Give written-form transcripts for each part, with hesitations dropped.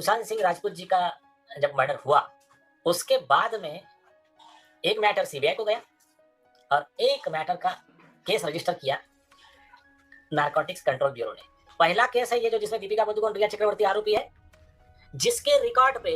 सुशांत सिंह राजपूत जी का जब मर्डर हुआ, उसके बाद में एक मैटर सीबीआई को गया और एक मैटर का केस रजिस्टर किया नारकोटिक्स कंट्रोल ब्यूरो ने। पहला केस है ये जो जिसमें दीपिका पादुकोण, रिया चक्रवर्ती आरोपी है, जिसके रिकॉर्ड पे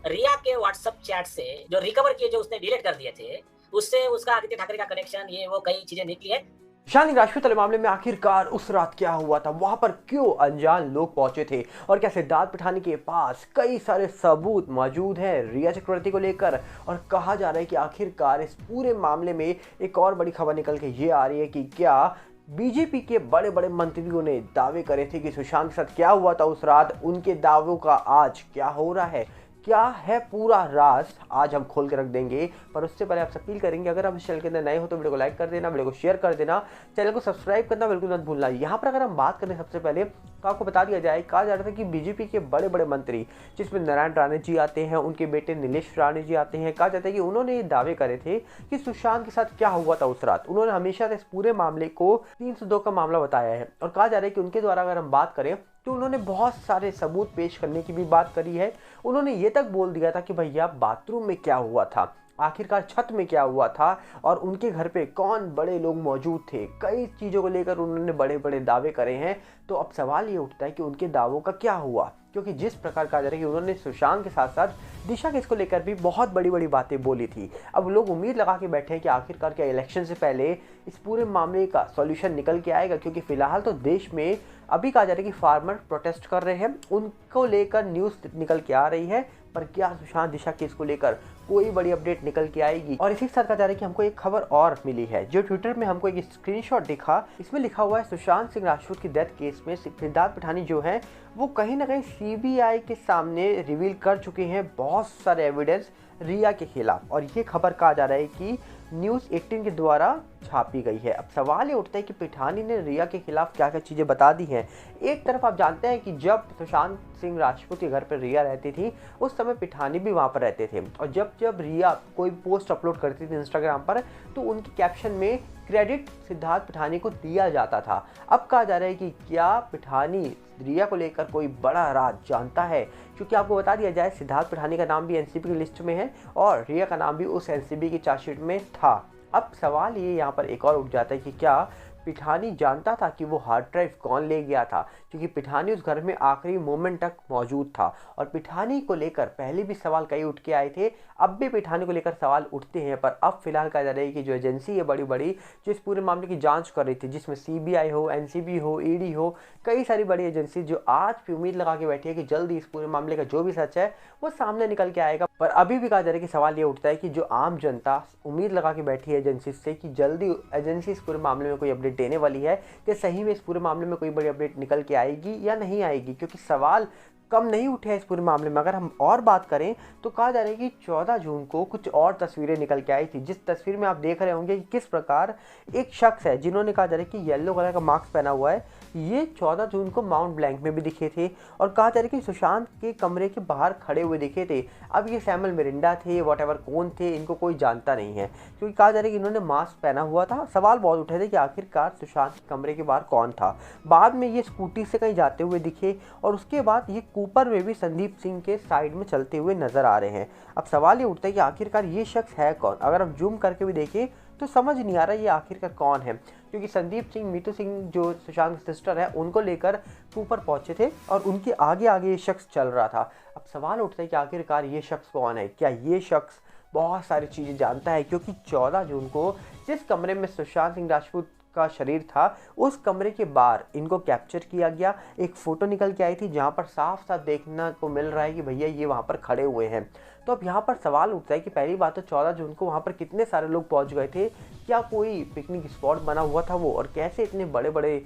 रिया के व्हाट्सएप चैट से जो रिकवर किए, जो उसने डिलीट कर दिए थे, उससे उसका आदित्य ठाकरे का कनेक्शन, ये वो कई चीजें निकली है। सुशांत राजपूत वाले मामले में आखिरकार उस रात क्या हुआ था, वहां पर क्यों अनजान लोग पहुंचे थे और क्या सिद्धार्थ पिठानी के पास कई सारे सबूत मौजूद हैं रिया चक्रवर्ती को लेकर। और कहा जा रहा है कि आखिरकार इस पूरे मामले में एक और बड़ी खबर निकल के ये आ रही है कि क्या बीजेपी के बड़े बड़े मंत्रियों ने दावे करे थे कि सुशांत के साथ क्या हुआ था उस रात, उनके दावों का आज क्या हो रहा है, क्या है पूरा राज, आज हम खोल के रख देंगे। पर उससे पहले आपसे अपील करेंगे, अगर आप इस चैनल के अंदर नए हो तो वीडियो को लाइक कर देना, वीडियो को शेयर कर देना, चैनल को सब्सक्राइब करना बिल्कुल मत भूलना। यहाँ पर अगर हम बात करें सबसे पहले तो आपको बता दिया जाए, कहा जा रहा था कि बीजेपी के बड़े बड़े मंत्री जिसमें नारायण राणे जी आते हैं, उनके बेटे नीलेश राणे जी आते हैं, कहा जाता है कि उन्होंने ये दावे करे थे कि सुशांत के साथ क्या हुआ था उस रात। उन्होंने हमेशा इस पूरे मामले को 302 का मामला बताया है और कहा जा रहा है कि उनके द्वारा अगर हम बात करें तो उन्होंने बहुत सारे सबूत पेश करने की भी बात करी है। उन्होंने ये तक बोल दिया था कि भैया बाथरूम में क्या हुआ था, आखिरकार छत में क्या हुआ था और उनके घर पे कौन बड़े लोग मौजूद थे, कई चीज़ों को लेकर उन्होंने बड़े बड़े दावे करे हैं। तो अब सवाल ये उठता है कि उनके दावों का क्या हुआ, क्योंकि जिस प्रकार कहा जा रहा है कि उन्होंने सुशांत के साथ साथ दिशा केस को लेकर भी बहुत बड़ी बड़ी बातें बोली थी। अब लोग उम्मीद लगा के बैठे हैं कि आखिरकार क्या इलेक्शन से पहले इस पूरे मामले का सॉल्यूशन निकल के आएगा, क्योंकि फिलहाल तो देश में अभी कहा जा रहा है कि फार्मर प्रोटेस्ट कर रहे हैं, उनको लेकर न्यूज़ निकल के आ रही है। पर क्या सुशांत दिशा केस को लेकर कोई बड़ी अपडेट निकल के आएगी। और इसी के साथ कहा जा रहा है कि हमको एक खबर और मिली है, जो ट्विटर में हमको एक स्क्रीनशॉट दिखा, इसमें लिखा हुआ है सुशांत सिंह राजपूत की डेथ केस में सिद्धार्थ पिठानी जो है वो कहीं ना कहीं सीबीआई के सामने रिवील कर चुके हैं बहुत सारे एविडेंस रिया के खिलाफ। और ये खबर कहा जा रहा है कि न्यूज़ 18 के द्वारा छापी गई है। अब सवाल ये उठता है कि पिठानी ने रिया के खिलाफ क्या क्या चीज़ें बता दी हैं। एक तरफ आप जानते हैं कि जब सुशांत सिंह राजपूत के घर पर रिया रहती थी उस समय पिठानी भी वहाँ पर रहते थे, और जब जब रिया कोई पोस्ट अपलोड करती थी इंस्टाग्राम पर तो उनके कैप्शन में क्रेडिट सिद्धार्थ पिठानी को दिया जाता था। अब कहा जा रहा है कि क्या पिठानी रिया को लेकर कोई बड़ा राज जानता है, क्योंकि आपको बता दिया जाए सिद्धार्थ पिठानी का नाम भी एनसीबी की लिस्ट में है और रिया का नाम भी उस एनसीबी की चार्जशीट में था। अब सवाल ये यहाँ पर एक और उठ जाता है कि क्या पिठानी जानता था कि वो हार्ड ड्राइव कौन ले गया था, क्योंकि पिठानी उस घर में आखिरी मोमेंट तक मौजूद था। और पिठानी को लेकर पहले भी सवाल कई उठ के आए थे, अब भी पिठानी को लेकर सवाल उठते हैं। पर अब फिलहाल कहा जा रहा है कि जो एजेंसी है बड़ी बड़ी जो इस पूरे मामले की जांच कर रही थी, जिसमें सीबीआई हो, एनसीबी हो, ईडी हो, कई सारी बड़ी एजेंसी जो आज भी उम्मीद लगा के बैठी है कि जल्दी इस पूरे मामले का जो भी सच है वो सामने निकल के आएगा। पर अभी भी कहा जा रहा है कि सवाल ये उठता है कि जो आम जनता उम्मीद लगा के बैठी है एजेंसी से कि जल्दी एजेंसी इस पूरे मामले में कोई अपडेट देने वाली है, कि सही में इस पूरे मामले में कोई बड़ी अपडेट निकल के आएगी या नहीं आएगी, क्योंकि सवाल कम नहीं उठे हैं इस पूरे मामले में। अगर हम और बात करें तो कहा जा रहा है कि 14 जून को कुछ और तस्वीरें निकल के आई थी, जिस तस्वीर में आप देख रहे होंगे कि किस प्रकार एक शख्स है जिन्होंने कहा जा रहा है कि येलो कलर का मास्क पहना हुआ है, ये 14 जून को माउंट ब्लैंक में भी दिखे थे और कहा जा रहा है कि सुशांत के कमरे के बाहर खड़े हुए दिखे थे। अब ये सैमुअल मिरिंडा थे, वॉट कौन थे, इनको कोई जानता नहीं है, क्योंकि कहा जा रहा है कि इन्होंने मास्क पहना हुआ था। सवाल बहुत उठे थे कि आखिरकार सुशांत के कमरे के बाहर कौन था। बाद में ये स्कूटी से कहीं जाते हुए दिखे और उसके बाद ये कूपर में भी संदीप सिंह के साइड में चलते हुए नजर आ रहे हैं। अब सवाल ये उठता है कि आखिरकार ये शख्स है कौन। अगर हम जूम करके भी देखें तो समझ नहीं आ रहा ये आखिरकार कौन है, क्योंकि संदीप सिंह, मीतू सिंह जो सुशांत सिस्टर है, उनको लेकर ऊपर पहुंचे थे और उनके आगे आगे ये शख्स चल रहा था। अब सवाल उठता है कि आखिरकार ये शख्स कौन है, क्या ये शख्स बहुत सारी चीज़ें जानता है, क्योंकि 14 जून को जिस कमरे में सुशांत सिंह राजपूत का शरीर था उस कमरे के बाहर इनको कैप्चर किया गया। एक फ़ोटो निकल के आई थी जहां पर साफ साफ देखने को मिल रहा है कि भैया ये वहां पर खड़े हुए हैं। तो अब यहाँ पर सवाल उठता है कि पहली बात तो 14 जून को वहाँ पर कितने सारे लोग पहुँच गए थे, क्या कोई पिकनिक स्पॉट बना हुआ था वो, और कैसे इतने बड़े बड़े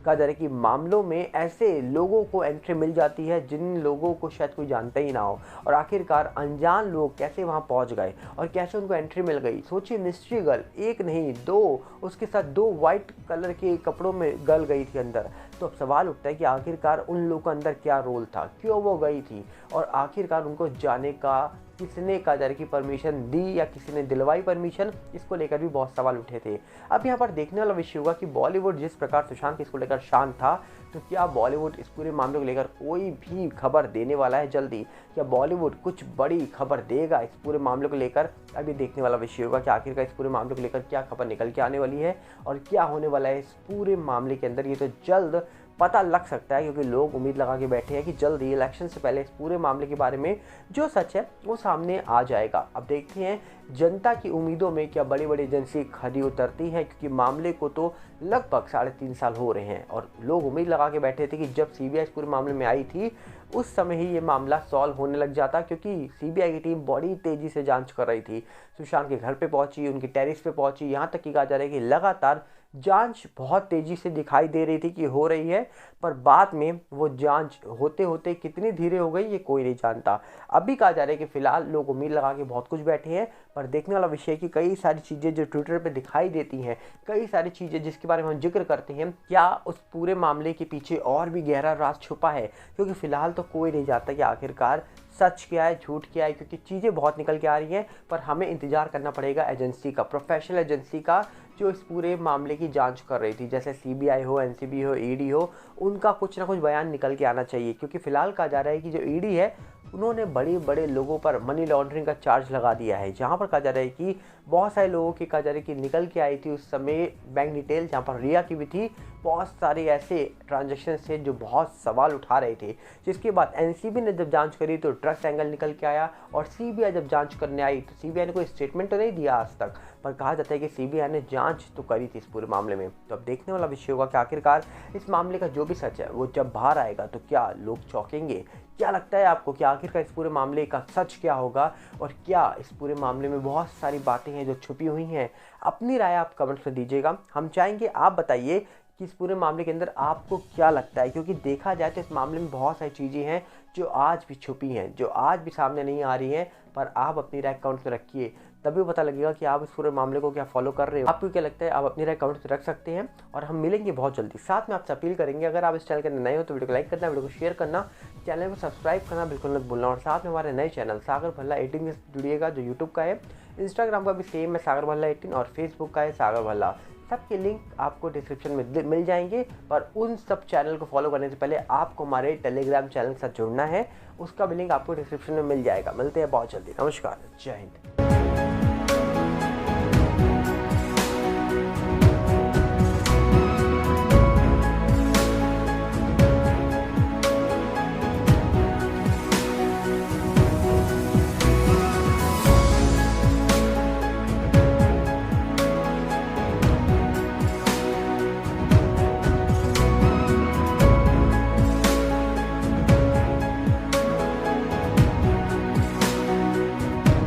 कहा जा रहा है कि मामलों में ऐसे लोगों को एंट्री मिल जाती है जिन लोगों को शायद कोई जानता ही ना हो, और आखिरकार अनजान लोग कैसे वहाँ पहुँच गए और कैसे उनको एंट्री मिल गई। सोचिए, मिस्ट्री गर्ल एक नहीं दो, उसके साथ 2 वाइट कलर के कपड़ों में गर्ल गई थी अंदर। तो अब सवाल उठता है कि आखिरकार उन लोगों का अंदर क्या रोल था, क्यों वो गई थी, और आखिरकार उनको जाने का किसने कहा जा रहा है कि परमिशन दी या किसी ने दिलवाई परमिशन, इसको लेकर भी बहुत सवाल उठे थे। अब यहाँ पर देखने वाला विषय होगा कि बॉलीवुड जिस प्रकार सुशांत इसको लेकर शांत था, तो क्या बॉलीवुड इस पूरे मामले को लेकर कोई भी खबर देने वाला है जल्दी? क्या बॉलीवुड कुछ बड़ी खबर देगा इस पूरे मामले को लेकर? अभी देखने वाला विषय होगा कि आखिरकार इस पूरे मामले को लेकर क्या खबर निकल के आने वाली है और क्या होने वाला है इस पूरे मामले के अंदर। ये तो जल्द पता लग सकता है, क्योंकि लोग उम्मीद लगा के बैठे हैं कि जल्द ही इलेक्शन से पहले इस पूरे मामले के बारे में जो सच है वो सामने आ जाएगा। अब देखते हैं जनता की उम्मीदों में क्या बड़ी बड़ी एजेंसी खरी उतरती है, क्योंकि मामले को तो लगभग 3.5 साल हो रहे हैं और लोग उम्मीद लगा के बैठे थे कि जब सीबीआई इस पूरे मामले में आई थी उस समय ही ये मामला सॉल्व होने लग जाता, क्योंकि सीबीआई की टीम बड़ी तेज़ी से जांच कर रही थी। सुशांत के घर पे पहुंची, उनकी टेरिस पे पहुंची, यहाँ तक कि कहा जा रहा है कि लगातार जांच बहुत तेज़ी से दिखाई दे रही थी कि हो रही है, पर बाद में वो जांच होते होते कितनी धीरे हो गई ये कोई नहीं जानता। अभी कहा जा रहा है कि फिलहाल लोग उम्मीद लगा के बहुत कुछ बैठे हैं, पर देखने वाला विषय है कि कई सारी चीज़ें जो ट्विटर पे दिखाई देती हैं, कई सारी चीज़ें जिसके बारे में हम जिक्र करते हैं, क्या उस पूरे मामले के पीछे और भी गहरा राज छुपा है? क्योंकि फिलहाल तो कोई नहीं जानता कि आखिरकार सच क्या है, झूठ क्या है, क्योंकि चीज़ें बहुत निकल के आ रही हैं। पर हमें इंतजार करना पड़ेगा एजेंसी का, प्रोफेशनल एजेंसी का, जो इस पूरे मामले की जांच कर रही थी, जैसे सीबीआई हो, एनसीबी हो, ईडी हो, उनका कुछ ना कुछ बयान निकल के आना चाहिए। क्योंकि फिलहाल कहा जा रहा है कि जो ईडी है उन्होंने बड़े बड़े लोगों पर मनी लॉन्ड्रिंग का चार्ज लगा दिया है, जहां पर कहा जा रहा है कि बहुत सारे लोगों की कहा जा रहा है कि निकल के आई थी उस समय बैंक डिटेल, जहां पर रिया की भी थी। बहुत सारे ऐसे ट्रांजैक्शन थे जो बहुत सवाल उठा रहे थे, जिसके बाद एनसीबी ने जब जांच करी तो ड्रग्स एंगल निकल के आया, और सीबीआई जब जांच करने आई तो सीबीआई ने कोई स्टेटमेंट तो नहीं दिया आज तक, पर कहा जाता है कि सीबीआई ने जांच तो करी थी इस पूरे मामले में। तो अब देखने वाला विषय होगा कि आखिरकार इस मामले का जो भी सच है वो जब बाहर आएगा तो क्या लोग चौंकेंगे? क्या लगता है आपको कि आखिरकार इस पूरे मामले का सच क्या होगा, और क्या इस पूरे मामले में बहुत सारी बातें हैं जो छुपी हुई हैं? अपनी राय आप कमेंट्स में दीजिएगा, हम चाहेंगे आप बताइए कि इस पूरे मामले के अंदर आपको क्या लगता है। क्योंकि देखा जाए तो इस मामले में बहुत सारी चीज़ें हैं जो आज भी छुपी हैं, जो आज भी सामने नहीं आ रही हैं, पर आप अपनी राय कमेंट्स में रखिए, तभी पता लगेगा कि आप इस पूरे मामले को क्या फॉलो कर रहे हो। आपको क्या लगता है, आप अपनी राय कमेंट्स में रख सकते हैं, और हम मिलेंगे बहुत जल्दी। साथ में आपसे अपील करेंगे, अगर आप इस चैनल के अंदर नए हो तो वीडियो को लाइक करना, वीडियो को शेयर करना, चैनल को सब्सक्राइब करना बिल्कुल मत भूलना, और साथ में हमारे नए चैनल सागर भल्ला 18 से जुड़िएगा, जो यूट्यूब का है, इंस्टाग्राम का भी सेम है सागर भल्ला 18, और फेसबुक का है सागर भल्ला। सबके लिंक आपको डिस्क्रिप्शन में मिल जाएंगे, पर उन सब चैनल को फॉलो करने से पहले आपको हमारे टेलीग्राम चैनल के साथ जुड़ना है, उसका भी लिंक आपको डिस्क्रिप्शन में मिल जाएगा। मिलते हैं बहुत जल्दी, नमस्कार, जय हिंद।